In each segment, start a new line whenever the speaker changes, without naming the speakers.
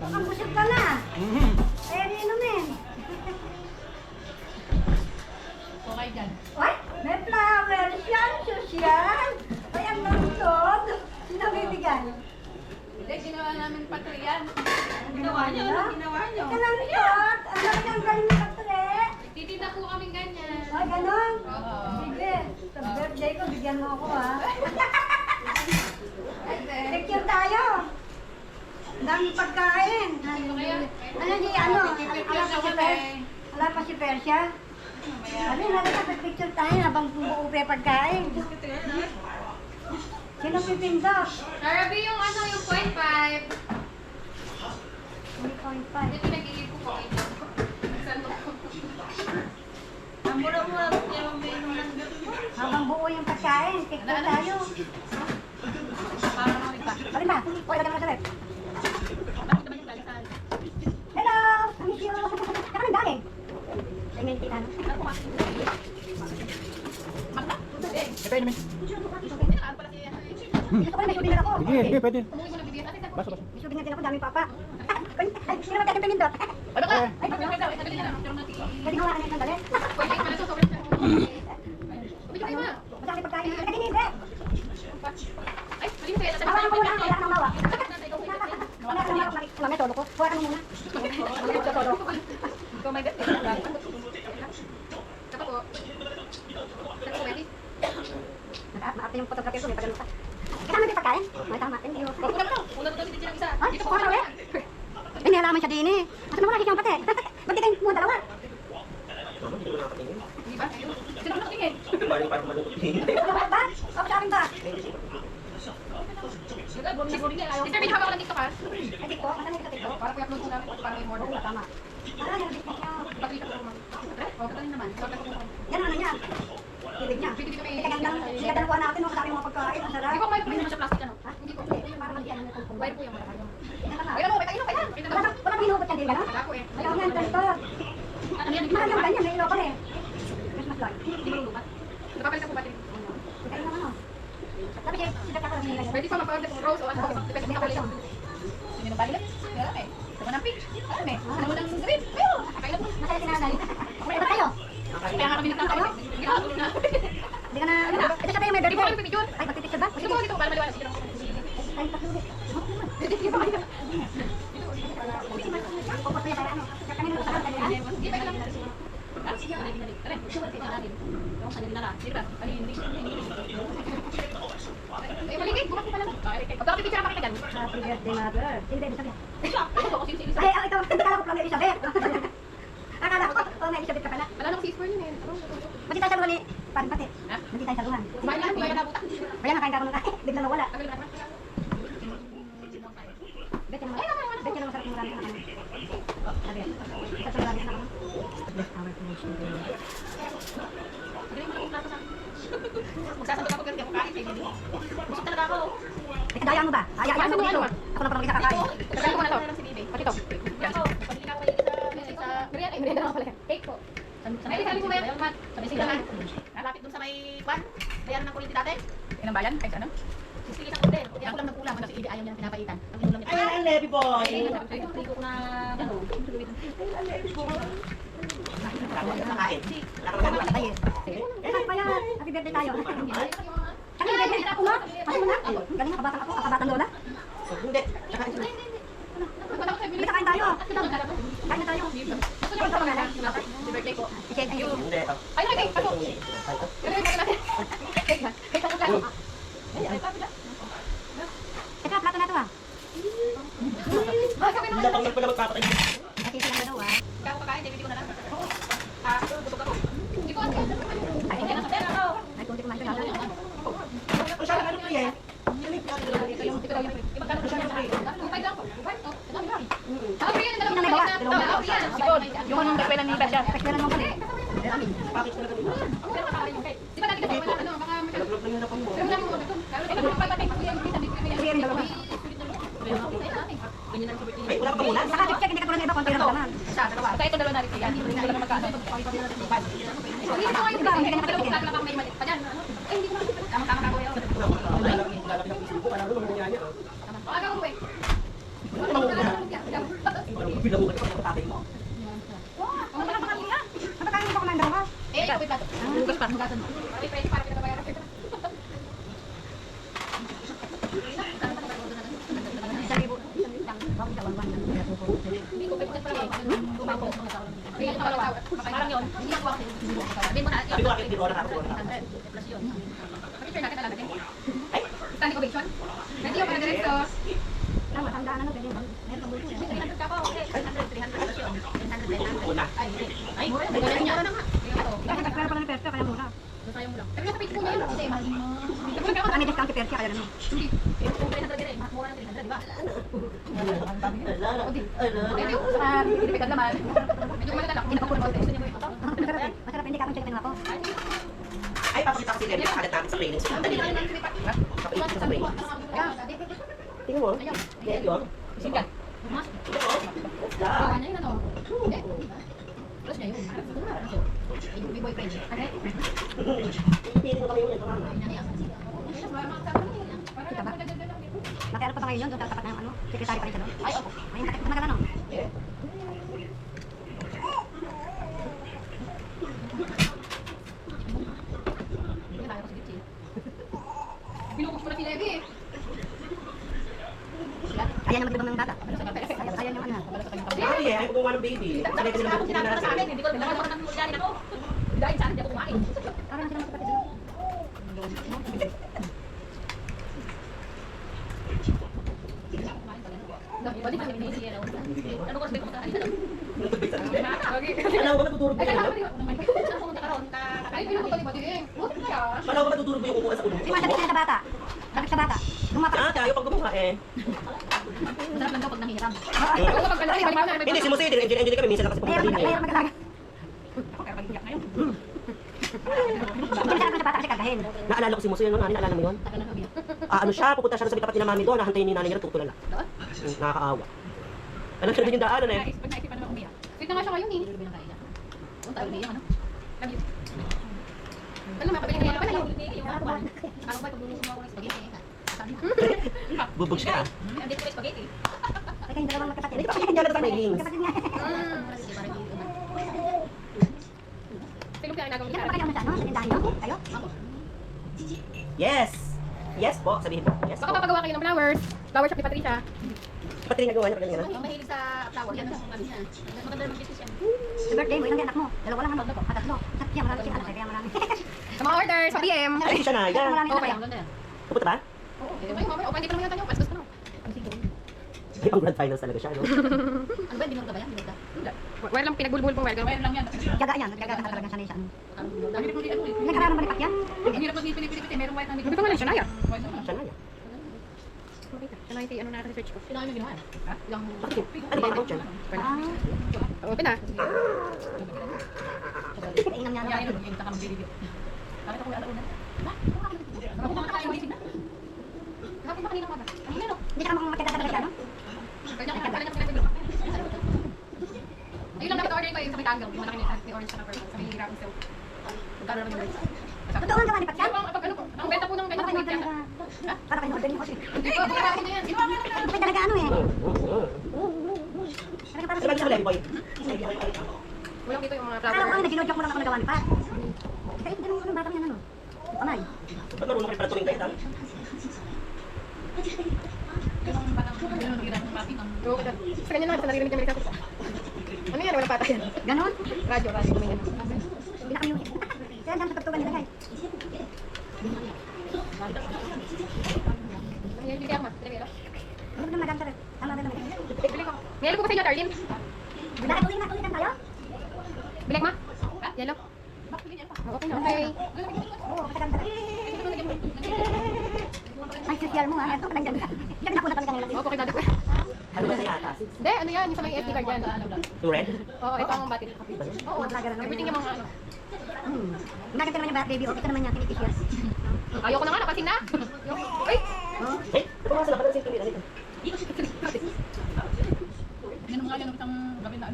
Ang busog ka na. Kaya di inumin.
Okay dyan.
Uy, may flowers yan, sosyal. Ay, ang lungsod. Sino bibigyan?
Hindi, ginawa namin patri yan.
Ginawa niyo? Ika lang shot. Ang laki ang galing ng patre.
Titinda po kaming ganyan.
Ay, ganon.
Oo.
Sige, sa birthday ko, bigyan mo ako ha. Picture tayo. Ang daming pagkain. Ano Wala pa si Persia. Ano yung natin picture tayo habang buo pa yung pagkain. Sino pipindok?
Narabi yung ano, yung 0.5.
3.5.
Ito nag-iip ko po. Saan mo?
Ang mura-mura yung menu ng
Habang buo yung pagkain, picture tayo.
Parang nakita.
Alin ba? O, ilagay mo sa web. Hello! I miss you! Saka nang galing? Ay, may tita, no?
Ito yun naman.
Gusto ko na may souvenir ako.
Sige, pwede.
Umuwi ko ng bibigyan. Ate,
Baso.
May souvenir din ako, daming papa. Ay, sino ba tayo pimindot?
Ano ka? Ay, pagkakita. Ay, nabili na lang. Pero natin.
Pwede hawakan niya ng dali.
Wait, pala ito. Sobrang sarap. Ubi kayo ma.
Masakit pagkain. Ay, hindi!
Ay, mali mo kayo.
Hawakan ko muna, kailangan ng mawa.
Ikaw
Wala ka naman, wala may todo ko. Hawakan mo muna. Wala may todo ko.
Ikaw may gat. Kapag po. Kapag po, Wendy.
Maarte yung photography ko, may pagano ka. Kasama din pagkain? May tama, thank you.
Una mo to. Una to dito ng isa.
Ay,
Dito po
kuha na ulit. Ay, may halaman siya din eh. Asa na wala siyang pati? Ba't di kayo mo dalawa?
Di ba? Sino ko nakatingin?
Dalawa ba? O, sa akin ba?
Mr. Bin, hawak lang dito ka.
Ay, dito? Masa na dito?
Para po i-upload ko namin kung paano yung order.
Oo, tama. Ah, yan, dito niya.
Pag-click ko naman. O, katanin naman.
Yan ang ano niya. Tibig niya.
Pwede dito may...
Teka lang, siya dalawa natin, no? Kasama yung mga pagkain. Ang sarap.
Di ba may naman siya plastic ano?
Ha? Hindi ko. Hindi, parang hindi ano.
Wire po yung malaki.
Yan lang, ah.
Wait mo, wait, ayun, wait.
Walang hinugot yan din, gano'n?
Wala ko eh.
Ayaw nga, ganito.
Ano yan?
Mahal yung ganyan, may ilo pa rin. Christmas light.
Hindi mo lupa. Nakapalit ako battery.
Kaya naman, no? Tapos siya ka lang nila.
Pwede pa mag-order ng rose o ano. Depende sa kulay. Hindi na balik. Meron eh. Ito ng pink. Alam eh. Alam mo ng green. Ayun. Kailan mo.
Masaya tinanay. Ba't kayo?
Kaya nga kami nagtatayo. Ginagawa na.
Hindi ka na, ano? Ito siya tayo may
Hindi
birthday.
mo kami picture.
Ay, magpipicture ba?
Dito po, dito. Para maliwanag. Dito.
Ay, tatlo.
Dito pa kayo.
Pupot ko yan kaya ano. Kami nung kasama kanina.
Dito ka lang. Sige, dali. Dali. Sure, dito natin. Yung sa nila. Dito ba? Ano yun? Eh, maligay. Bukas pa lang. Pagka picture pa kita dyan.
Happy birthday, mother. Sino tayo Elizabeth?
Ito, si Elizabeth.
Ay, ikaw. Hindi kala ko pala may Elizabeth. Akala ko, may Elizabeth ka pala.
Wala nang sisper yun eh.
Ba't tayo sa luhan ni Paring Pati?
Ha?
Ba't tayo sa luhan?
Kumain lang, kumain na buta.
Kaya nakain ka ako ng kain. Bigla nawala.
Tagal na.
Bet ka naman. Bet ka naman sarap ng marami na kami. Sabi, sarap ng marami na kami. Our creation day.
Magaling mo na kung plato sa... Magsasabot ako kasi ako kain eh. Busog talaga ako.
Eh, daya mo ba? Ayaan mo dito. Ako na parang isa kakain.
Kaya ko na to. Pati to. Yan. Pabili ka pa yun sa merienda naman pala. Cake po. Ay, sabi ko ba yan? Sabi sila nga. Malapit dun sa may kwan. Bayaran ng kuryente dati. Yan ang bayan? Kahit ano? Sige sa kuryente. Kaya ako lang nagkulang. Kasi si Ibi ayaw niya pinapaitan. Ang ulam niya.
Ay, ang Levi boy!
Sabi ko, ko na ano.
Nakain.
Ay, eh, pa yan. Happy birthday tayo. Happy birthday ako nga. Kasi mo na. Galing na, kabatan ako. Kabatan lola.
Hindi. Nakain sila.
Hindi kain tayo. Kain na tayo. Ikaw sa mga lang.
Happy birthday po.
I-shake tayo.
Hindi.
Ay, okay. Pasok. Pero yung mga natin. Cake na ko.
Teka, plato na to ah.
Kami
Hindi
naman.
pang nagpala magpapatay.
Kasi sila na daw ah.
Kaya kakain, DVD ko na lang. Busog ako. Hindi ko ano.
Ay,
Hindi na sa pera ako.
ay, kunti kumain ko na.
Ang sabi ano po yan?
Ito yung magkano ko siya ng free. Upay lang po. Upay. Ano ba? Ako free yan.
Sino may gawa?
Dalawa yan. Sigod. Yung anong nagpela ni Basya.
Pagkira mo kami.
Bakit sila ganun?
Di ba natin kasi ano, baka
Nag-vlog lang yun ako mo.
pero namin ko ito. Ito yung pagpatay.
Kasi yung dalawa.
Ay, wala ka pa muna?
Saka check, hindi ka tulad ng iba, konti lang naman.
Siya, dalawa. Kaya ito dalawa na rin yan. Hindi ko lang magkano. Hindi ko ngayon ba? Hindi ka nakatulog. Wala may mali. Ayan. Eh, hindi ko makikita. Tama ka ko yun.
Lalapit ang Facebook ko. Parang ano, mga nangyayari.
Aga ko eh.
Ano naman muna? Pinabukan ka pa tatay mo.
Ang mga pamilya. Napakain ko kumanda ko.
Eh, ito may plato.
Hugas pa.
Hugasan mo. Ay, pwede para pinagabayaran kita. Hindi ko pwede pala kumako. Kaya ito pala parang yun. Hindi ako kasi. Sabihin mo na.
Sabi ko bakit dito na ako.
Plus yun. Picture natin talaga din.
Ay,
Standing ovation. Ready yung mga diretso.
Tama, tandaan ano pwede. Meron pang bulto.
300 ka po. 300 plus yun. 300.
una.
Ay, hindi. Ay, mura na nga. Ito.
Pero pala ni Persia, kaya mura.
Sayang mo lang. Pero nasa page mo ngayon. Kasi mahal mo.
Kami discount si Persia, kaya naman.
Hindi. Kung 300 din. Mas mura ng 300, di ba? Thank you. Pinipigad naman. Medyo kumalat ako. Kinapapuro mo. Gusto niyo mo ito?
Masarap, hindi ka akong check ako.
Ay, papakita ko si Lenny. Nakalat namin sa training sila. Dali na. Papakita ko sa training. Tingnan mo. Yan yun.
Sikat. Mas. Gawa niya yun ano? Hindi. Plus niya yun. May boyfriend. Okay?
Pili ko kami yun.
Kita ba? Nakiaral pa ba ngayon yun? Doon tapat na yung ano? Sekretary pa rin siya doon.
Ay, opo.
Ayun, magalan no?
Binukos ko na si Levi eh.
Ayan naman libang ng bata. Ayan yung ano.
Ay, ayaw ko gumawa ng baby. Sanay ka nilang bukutin na
sa akin, hindi ko nagkakaroon ng mulyanin ako. Dahil sa akin, hindi ako kumain.
Parang sila magkapatid doon.
Balik lang yung siya. Ano ko sabi ko sa kanila?
Alam ko ba natutulog mo
Ay,
yun?
kailangan ko naman. Saan ko nagkaroon? Ay, pinuko ko di ba?
Alam ko ba natutulog mo yung upuan sa ulo?
Si Juan, sabit na sa bata. Sabit sa bata. Gumapak.
Ah, tayo pag gumawa eh.
Sarap lang daw pag nanghiram.
Oo,
pag kalaki, balik mo na.
Hindi, si Mose, engineer kami. Minsan lang kasi
Kaya
pumunta din eh.
mag-alaga. Kung saan ka sa bata kasi kagahin.
Naalala ko si Mose yun, no? Naalala mo yun? Ano siya, pupunta siya sa tapat ni mami doon, nahantayin ni nanay niya, tutulala. Nakakaawa. Alam siya din yung daanan eh.
Pag naisipan naman umiyak. Sweet na nga siya ngayon eh. Punta ulit ano? Love you. Ano makabili kayo? Ano yung araw? Araw ba pagluluto mo ako ng spaghetti?
Bubog siya.
Hindi ko spaghetti.
Ay, kayong dalawang magkapatid.
Hindi ba kasi hindi sa mailings?
Magkapatid nga.
Sino kaya nagawin
Sino
sa
ba kayo sa ano? Sa tindahan niyo? Kayo?
Yes! Yes po, sabihin po. Yes
Baka
po.
papagawa kayo ng flowers. Flower shop ni Patricia.
Pati rin nagawa niya, pag ganyan.
Yung mahilig sa flower. Yan ang kami niya. Maganda naman business yan.
Sa birthday mo, ilang din anak mo? Dalawa lang ano? Tatlo. Kaya marami siya anak, kaya marami.
Sa mga orders, sa PM.
Ay, siya na, yan.
Marami
Okay,
anak.
ang ganda yan.
Pupunta ba?
Oo, okay, mamaya. O, hindi ko naman yan tanyo. Pastos ka na.
Ay, ang grand finals talaga siya, no?
Ano ba? Binurga ba yan? Binurga? Wire lang, pinagbulbul pong wire. Wire lang yan.
Tiyaga yan. Tiyaga ka talagang sanay siya.
Ang hirap mag-pinipili.
Nagkaraan ng balikat yan.
Ang hirap mag-pinipili. Merong wire na hindi ko nga lang siya na yan.
Siya na, yan.
Siya na ano na research ko. Sino yung ginawa? Ha? Ilang...
Bakit? Ano ba ang dyan?
Ah.
Open na.
Kainam niya.
Kaya yun, yung taka mag-review. Bakit ako alauna? Ba? Ako ba kaya ulitin na? Bakit ba kanina ka ba? Kanina no?
Hindi ka naman magkakata talaga siya, no?
Kanya pinag-review. Ayun lang dapat order ko yung sa may tanggap. Yung malaki ni orange sa purple. Sa may hirap ng silk. Magkano naman yung
Totoo ang gawa ni Patyan?
Ang benta po ng ganyan.
Para kayo talaga. Para kayo order niyo kasi.
Hindi ko, bukara ko na yan. Ginawa nga lang.
Ito talaga ano eh. Talaga para
Sabi
sa
sa Levi Boy.
Walang dito yung mga
Akala ko
flower.
ano, ginodjok mo lang ako nagawa ni Pat. Kasi ito ganun yung bata mo yan ano. Pamay.
Ba't marunong kayo pala tuwing kayo, tama?
Sa kanya lang, sa naririnig kami sa ano yan? Walang patayan.
Ganon?
Radyo. Kumain yan.
Hindi na kami yung... Kaya dyan sa tugtugan nila guys.
Ayan, bigyan mo. Pinabiro.
Ano ba naman maganda rin? Tama rin naman.
Bili ko. May yellow po ba sa inyo, Darlene?
Bakit ulit tayo?
Bilag ma? Yellow? Okay na. Okay.
Oo, maganda rin. Ay, social mo ha. Ito, lang dyan. Kaya napunta talaga nila.
Oo, okay, dati ko.
Ano ba na yata?
Hindi, ano yan? Yung sa may SD card yan.
Yung red?
Oo, ito ang battery. Oo, everything yung mga ano.
Maganda naman yung baby. Okay ka naman niya. Kinitis yan.
Ayoko na nga, napansin na. Uy!
Eh, ito nga sila, parang simple nila.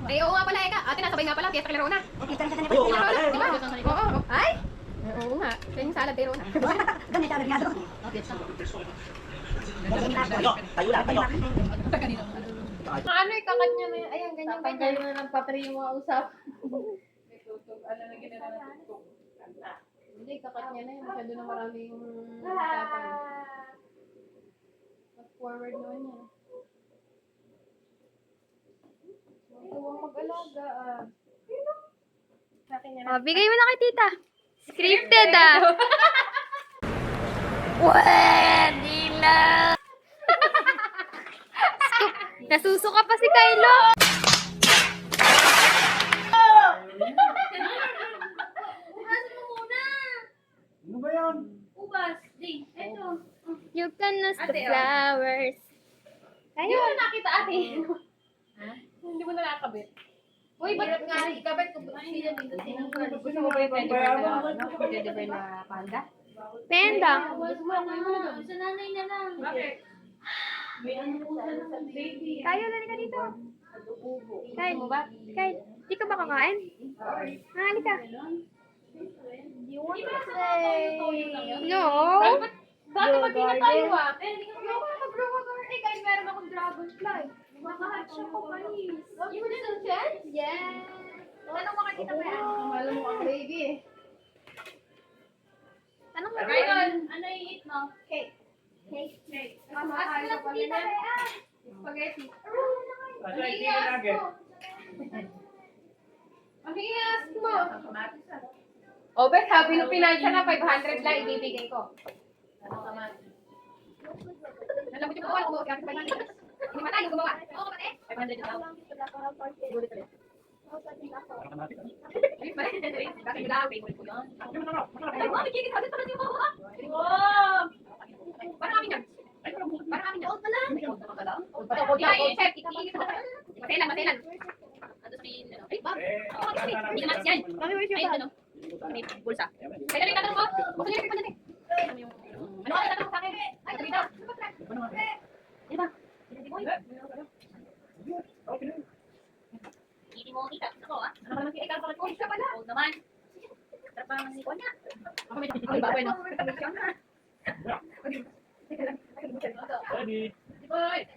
Ay, oo nga pala, Eka. Ate, nasabay nga pala. Fiesta Calero na.
Okay, sa kanya
Ay, oo nga pala.
Di ba? Oo. Ay! Oo nga. Siya yung salad, pero na.
Doon yung salad nga doon.
Tayo, tayo lang, tayo.
Ano, ikakat niya na yun. Ayan, ganyan, ganyan. Tatanggalin na ng patri yung mga usap. Ano na gina na tutug. Hindi, kakat niya na yun. Masyado na maraming usapan. Mag-forward naman niya. Huwag mag-alaga Sa akin yan.
Oh, bigay mo na kay tita. Scripted ah. Pwede na. Nasusuka pa si Kylo.
Ano ba yan?
You can use the flowers.
Hindi mo na nakita ate. Hindi mo na nakakabit. Uy, ba't nga ikabit ko? Hindi na dito sinanggal. Gusto mo ba yung teddy bear na panda?
Penda.
Gusto mo na. Sa nanay na lang. Bakit? May ano po sa baby.
Tayo, lali ka dito. Kyle,
mo ba?
Kyle, di ka ba kakain? Halika.
You want to say?
No.
Dati mag-ingat tayo hindi ka mag-dragon. Eh, guys, meron akong dragonfly. Makahatch ako, guys. You little chance? Yes. Tanong mo kanina ba yan? Alam mo ang baby eh.
Anong
Ryan, ano i-eat mo? Cake. Cake. Mamahal ko pala na. Spaghetti. Ano i-ask mo? Ano i-ask mo? O, bet, sabi nung pinansya na 500 lang, ibibigay ko. Nalabot yung bawal ko, kaya 500. Hindi matay yung gumawa. Oo, kapatid. 500 lang. Bakit daw, favorite ko yun. Ay, wow, may kikit. Agad pa kasi yung bawa. Wow! Parang amin yan. Parang amin yan. Old pala. Old pala. Old pala. Old pala. Chef, ikikit mo. Maselan, maselan. Ano sabihin, ay, Bob. Hindi naman yan. Ay, ano? May bulsa. Kaya lang tatanong mo. Gusto niyo rin natin. Ano ka tatanong sa akin? Ay, sabi daw. Di ba? Hindi mo kita. Ako ah. Ano naman kita kapag ko siya pala? Oo naman. Sarap pa naman ni Konya. Ako may baboy no.
Ready?
Boy. Eh.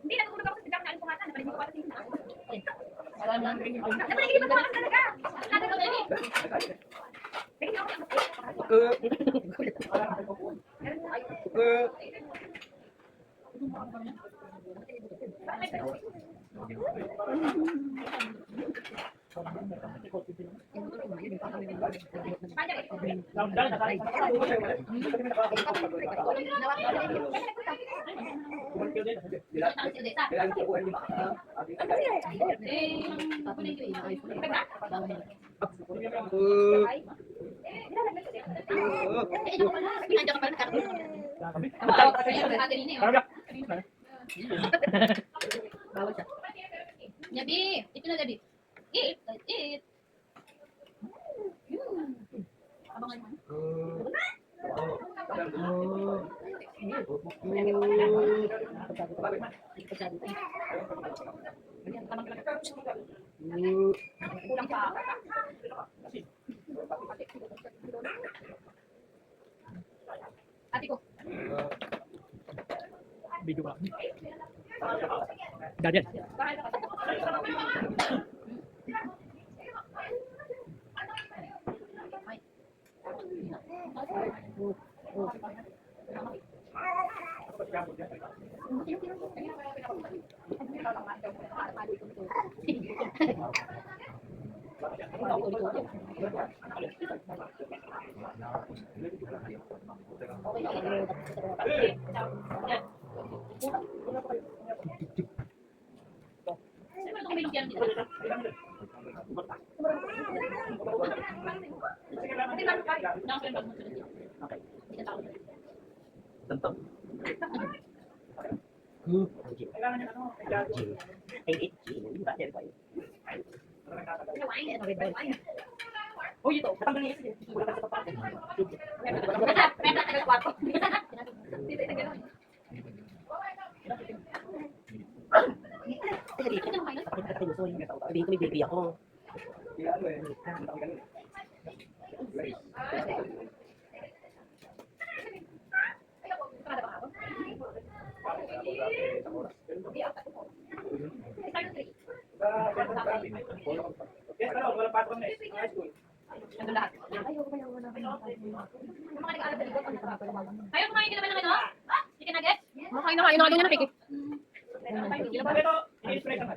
Hindi natutulog ako sa biglang naalin ko nga napaligid ko pa sa tingin ako. Napaligid mo pa ako talaga. Natin ko baby. Tingin ako. Yabi, ito na Yabi. Eat, eat. Abangan mo. Kulang pa. Ate ko.
Video ko lang. Dadian.
Tantang. Ay, Uy, ito. Natanggal niya kasi. Wala ka sa tapat.
Pera tagal kwarto. Dito ito gano'n.
Sabihin ko may baby ako.
Wala pasok na high school.
Nandun lahat. Yung mga nag-aaral sa likod. Kayo kumain din naman ng ano? Chicken nuggets? Makain na kain na niya na piki.
Ito, i-spray ka na.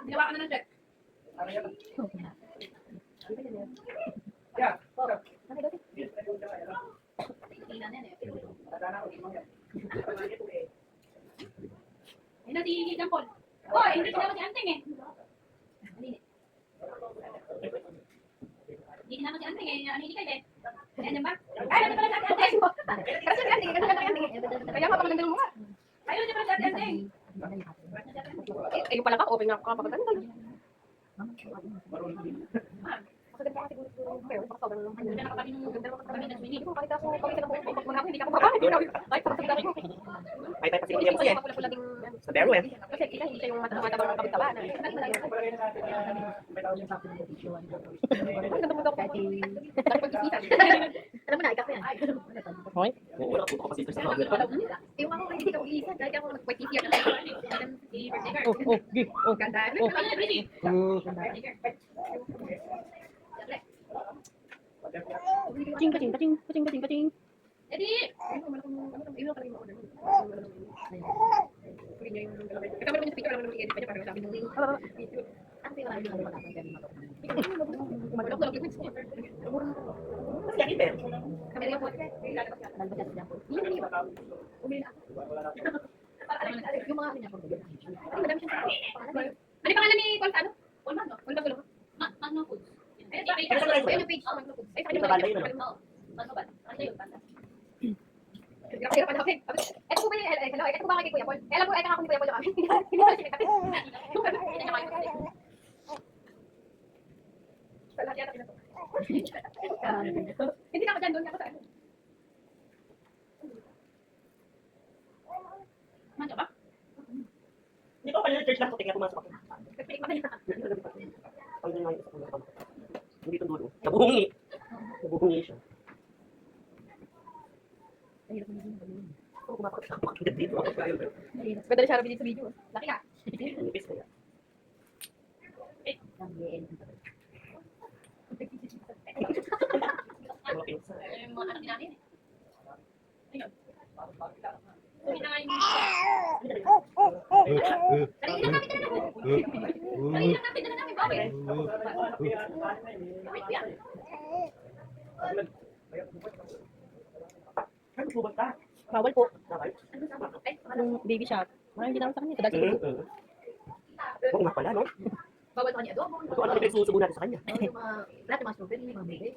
Ginawa ka na ng check.
Yeah.
Tingnan yan eh. Ayun na si Jean Paul. Hoy, hindi sinama si Anteng eh. Hindi sinama si Anteng eh. Ano hindi kayo eh? Ayan ba? Ay, ano pala si Anteng? Kasi si Anteng, kasi si Anteng. Kaya nga papagandang mo nga. Ayun na pala si Anteng. Eh, yung pala ka, open nga ka papagandang. Maganda kasi siguro pero baka sobrang lang. Hindi na nakatabi ng ganda ng kami ng mini. Kahit ako pag ako hindi ako babalik. Kahit sa dami ko.
May tayo pa si Kuya Jose.
Pula-pula ding
Sa Bero eh.
kasi kita hindi siya yung mata-mata kabit-taba na. Ganda mo daw kasi pag-isipan. Alam mo na, ikaw yan.
Okay. Oo, wala po ako pa sisters sa hardware.
Yung ako hindi ka mag-iisan. Dahil ako nag-white yan.
Oh,
Ganda.
Kaching, kaching, kaching, kaching, kaching, kaching.
Edi! Iwan ka lang yung mga order mo. Kasama naman yung speaker, alam mo naman i-edit pa niya para sabi nung video. Ano yung mga yung mga dyan mga Kumalok na lang
Kasi yan, Iber.
kami rin po. Nalabas yan po. Hindi na niyo. Umili na ako. Yung mga kanya po. Ay, madami siyang tao. Ano yung pangalan ni Paul Tano? Paul Magno. Paul Magno. Magno Foods. Ayun yung page. Magno Foods. Ay, sa kanya
Banda yun,
Oo. Magno ba? Ano yun? Banda. Hirap pa natin. Ito po ba yung hello? Ito po ba kay Kuya Paul? Alam ko, ito nga ako ni Kuya Paul yung amin. Hindi na siya nagkapit. Hindi na kayo. Sa lahat yata pinato. Hindi na ako dyan, doon ako sa ano. Manja ba?
Hindi ko kanina church lang ko, tingnan pumasok ako.
Nagpilik pa na.
Ang din nga yung isa ko na. Hindi itong dulo. Nabungi. Nabungi siya. Oo, kumapakit dito.
Ganda na siya rabili sa video. Laki ka.
Nipis kaya. Mga pinsa.
Yung mga anak din natin. Ayun. Sulit na nga yung... Dali lang namin, dali lang. Dali lang namin, dali namin. Bakit? Bakit yan?
Ano po ba ka?
Bawal po.
Nakay?
Ay,
Yung baby shower. Marami din ako sa kanya. Sa dati ko.
Oo nga pala, no?
bawal sa kanya adobo.
Ito ano pinagsusubo natin sa kanya.
Yung mga, lahat ng mga strawberry, mga bebe.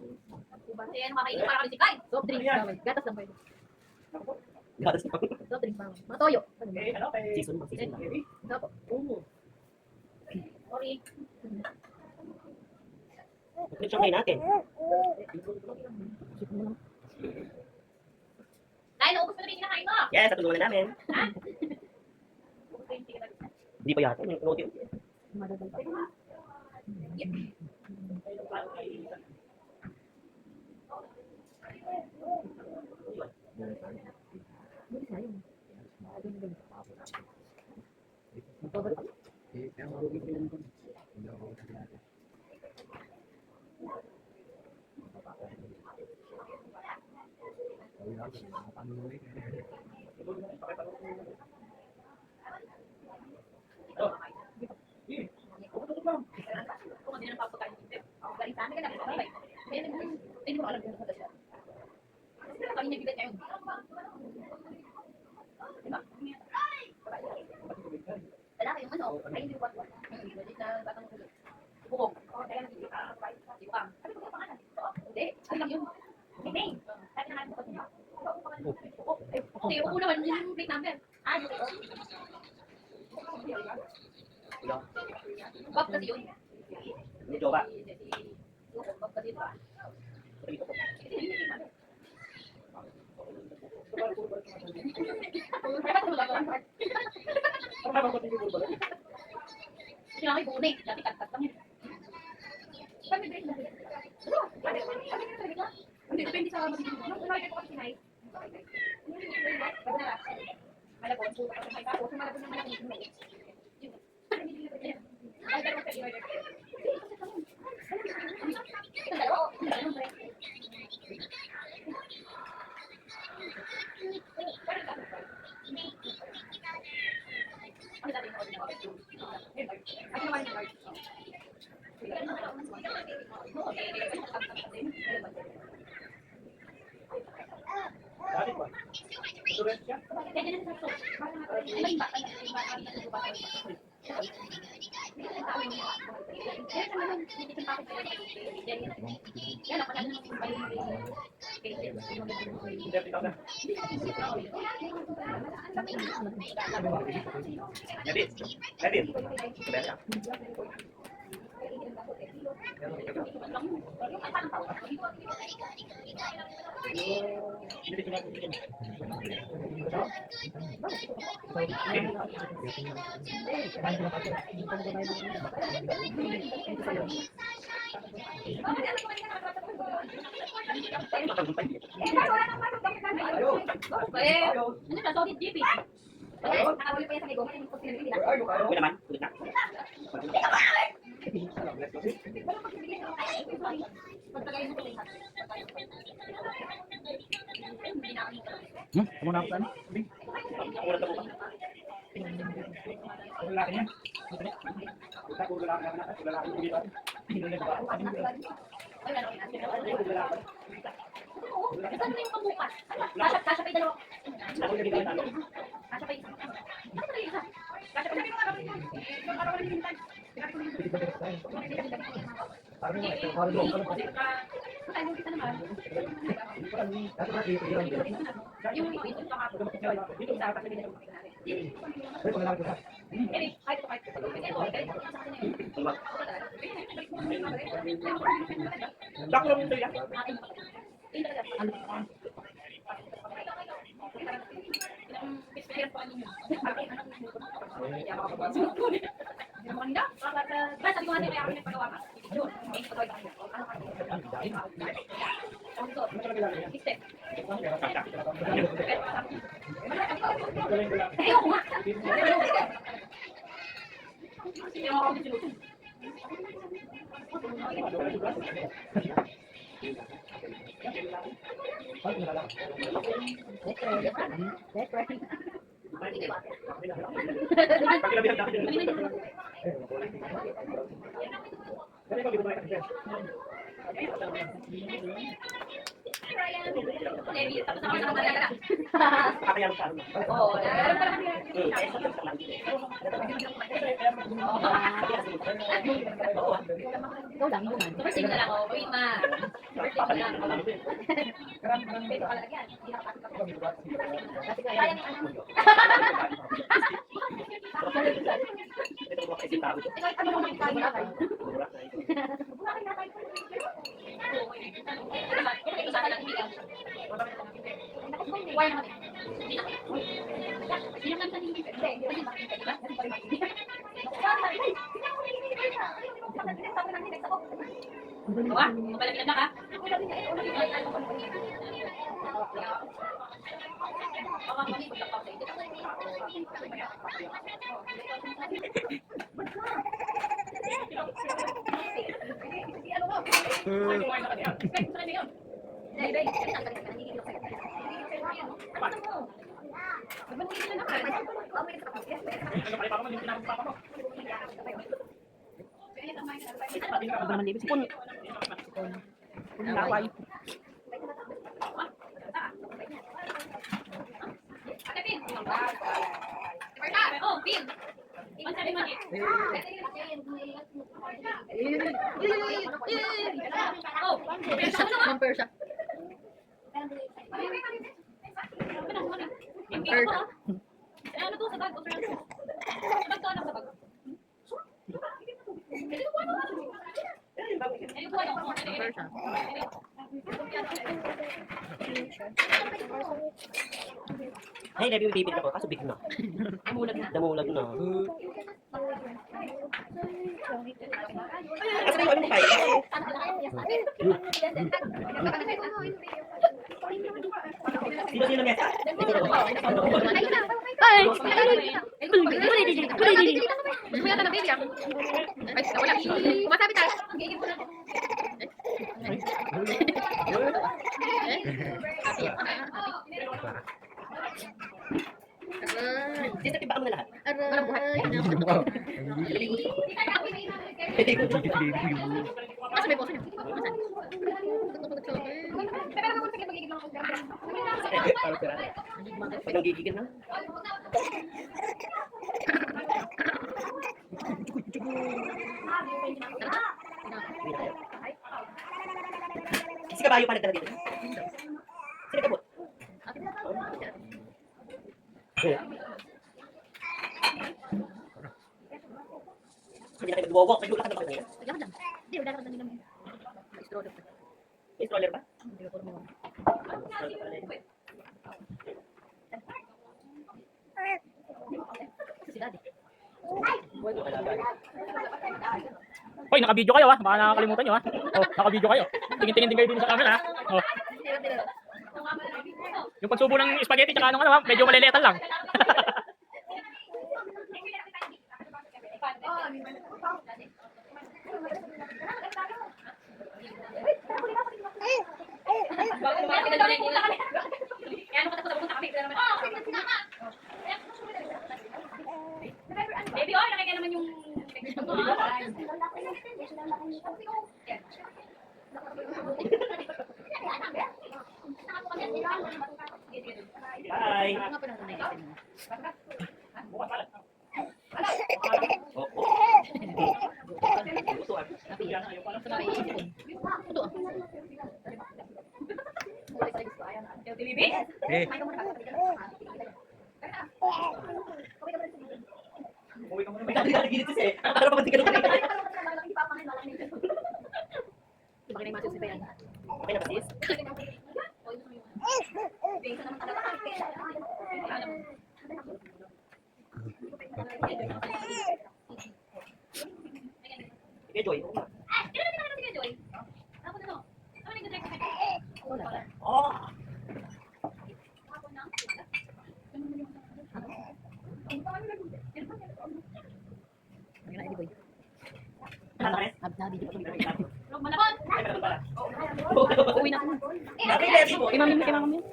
Eh, ano makakainin para kami si Kai? Soft drinks bawal. Gatas lang pwede.
Gatas na.
Soft drinks bawal. Mga toyo.
Season lang, season lang.
Opo. Sorry.
Nag-try natin.
Dahil naubos mo na rin kinakain mo.
Yes, natulungan na namin.
Ha? Ubus ko yung ticket natin.
Hindi pa yata. May note yun.
Kung hindi na napapakain dito. Galing sa amin ka na. Okay. Hindi mo alam kung ano siya. Kami niya bigat ngayon. Diba? Lalaki yung ano, ay hindi buwan-buwan. Legit na batang ulo. Bukong. Kaya nagiging ibukang. Sabi ko yung pangalan. Hindi. Ano lang yun? Hindi. Sabi na natin bukong. Hindi, upo naman yung plate number. Ah, yung Bob kasi yun.
Medyo ba?
Kailangan ibunin. Dati kat-kat lang yun. Hindi, depende sa
Dati pa. Insurance siya. Hindi, ikaw na. David. David. David. Uy naman, ulit na.
Muna ako saan?
Ulat na po ba? Ang lalaki niya. Kita ko lalaki naman natin. Lalaki ko dito. Hindi na ba?
Kasha pa yung dalawa.
Ako yung dito.
Kasha pa yung isa. Kasha pa yung
Dako lang yung tuya. Pagkilabihan natin. Kasi pag dito na kasi. Kakayan sa ano.
Oo.
Ikaw lang naman.
Birthday na lang ako. Wait, ma. Birthday na lang ako. Pero kalagyan. Sayang yung ano.
Ito mga kaisintado.
Kahit ano naman kain na kayo. Wire naman eh. Hindi na. Hindi naman sa hindi. Hindi ba? Diba? Mapalaglag na ka?
Ito naman libre. Sipon. Sipon laway.
Ate Pin! Oh, Pin! Iwan sabi mo. Oh,
Ang Persia.
ano to sa bag? Sa bag to, ano sa bag? Ano po ano?
Persia.
Hey, Levi, may bibili ako. Kaso big na. Damulag na. Kasi na yung ano mo kayo? Sino mesa?
Ay!
Gusto mo yata ng baby ah? Ay, wala. Kumasabi tayo.
Dito tibaan mo na lahat.
Walang buhat. Asa may boso niyo?
Pag nanggigigil na. Si kabayo pa nagdala dito. Sino kabot? Hindi na kayo mag-walk. May gulak na ba kayo?
Jangan lang. Hindi, wala ka naman. May stroller pa.
May stroller ba?
Hindi ko mo. Si Daddy.
Hoy, naka-video kayo ha. Baka nakakalimutan nyo ha. Oh, naka-video kayo. Tingin-tingin din kayo din sa camera ha. Oh. Yung pagsubo ng spaghetti tsaka anong ano ha, medyo malilitan lang.
Baby, oh, nakikita naman yung...
Bye!
Nga pa lang ito naisipin mo. Ito ah.
Eh.
May dali-dali sis eh. Ano pa hindi ka naman?
Diba ka na yung masis ba yan?
Okay na ba sis? Sige, Joy.
Wala.
Oh!
Ang ina, boy.
Ano ka rin?
Nabidi pa ito.
Ay, meron pala.
Uwi na ako.
Okay, Levi mo.
Kay mami, kay mami.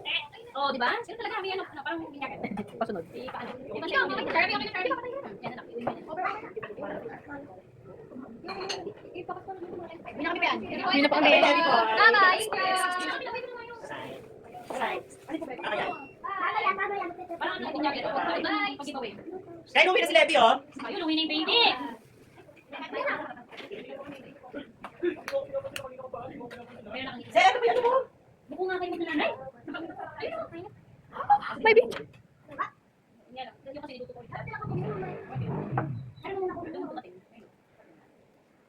Oh, di ba? Sino talaga kami ano, parang binyagan.
Pasunod.
Di ba? Di ba? Charlie, okay, Charlie. Yan na lang. Hindi na kami pa yan.
Hindi na pa kami.
Bye-bye. Parang ang binyagan. Bye. Pag-giveaway.
Kaya uwi na si Levi, oh.
Ayun, winning baby.
Say, ano ba yan mo?
Buko nga kayo maglalay. Ayun, ayun.
Baby.
Yan lang. Yung kasi dito ko.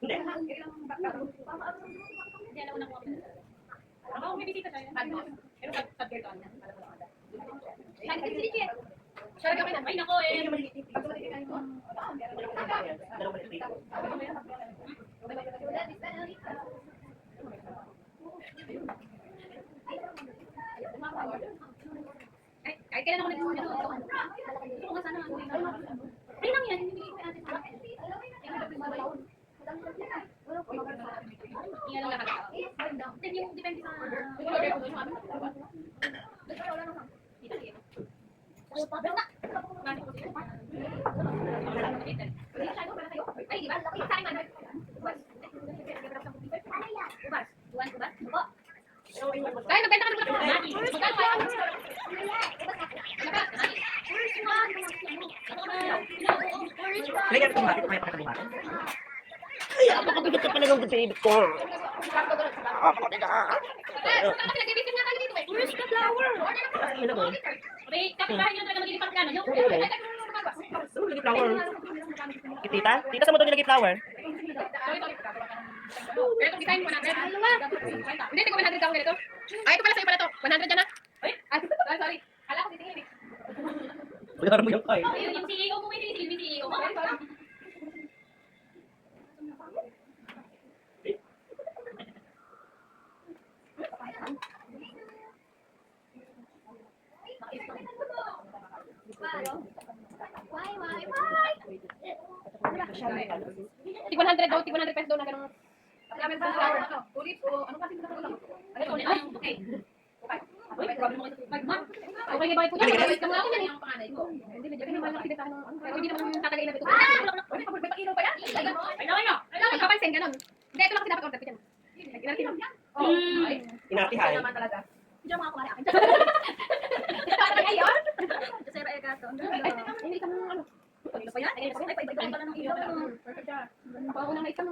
Hindi.
Hindi, alam ko na kung ano. Ako, may bisita tayo. Pero pag-girl on yan. Share kami na. Ay, nako eh. Kahit kailan ako nag-ano. Gusto ko nga sana. Ay, lang yan. Hindi ko ate. Iyan lang lahat. Then yung depende sa... Ay, di ba? Sa akin man. Ubas. Duwan, ubas. Opo. Kaya nagbenta ka ng bulak. Maki. Magkano kaya?
Lagyan itong bakit, kaya pakita mo bakit? Ay, apakabigat ka pala ng baby ko.
Nag-ibigin nga kayo dito eh. Where's the flower?
Ay, ano ba?
Okay, kapitbahay nyo talaga magiging pagkano. Yung
Saan mo lagi flower? Tita? Tita, saan mo ito nilagay flower?
Pero itong design 100. Hindi, ito ko 100 ka ganito. Ay, ito pala sa'yo pala to. 100 yan na. Sorry. Kala ko titingin eh.
Bayaran mo yung kay.
Yung CEO mo, may tinisilbi CEO mo. Tig 100 daw, tig 100 pesos daw na ganun. Namin sa flower. Tulips o ano kasi sa ulam? Okay. Uy, grabe mo ito. Okay, bayad po dyan. Bayad ka muna ako yan. Yung panganay ko. Hindi, medyo naman lang kita ng ano. Pero hindi naman tatagay na ito. Uy, may pakilaw pa yan. Ay, nyo. Pagkapansin, ganun. Hindi, ito lang kasi dapat order ko dyan. Inarki lang. Oo. Ay.
Inartihan.
Naman talaga.
Diyan mga kumari akin.
Ayun.
Kasi ba yung gato?
Hindi ka ano. Ano pa yan? Ay, pala ng iyo. Perfect siya. Ako na isang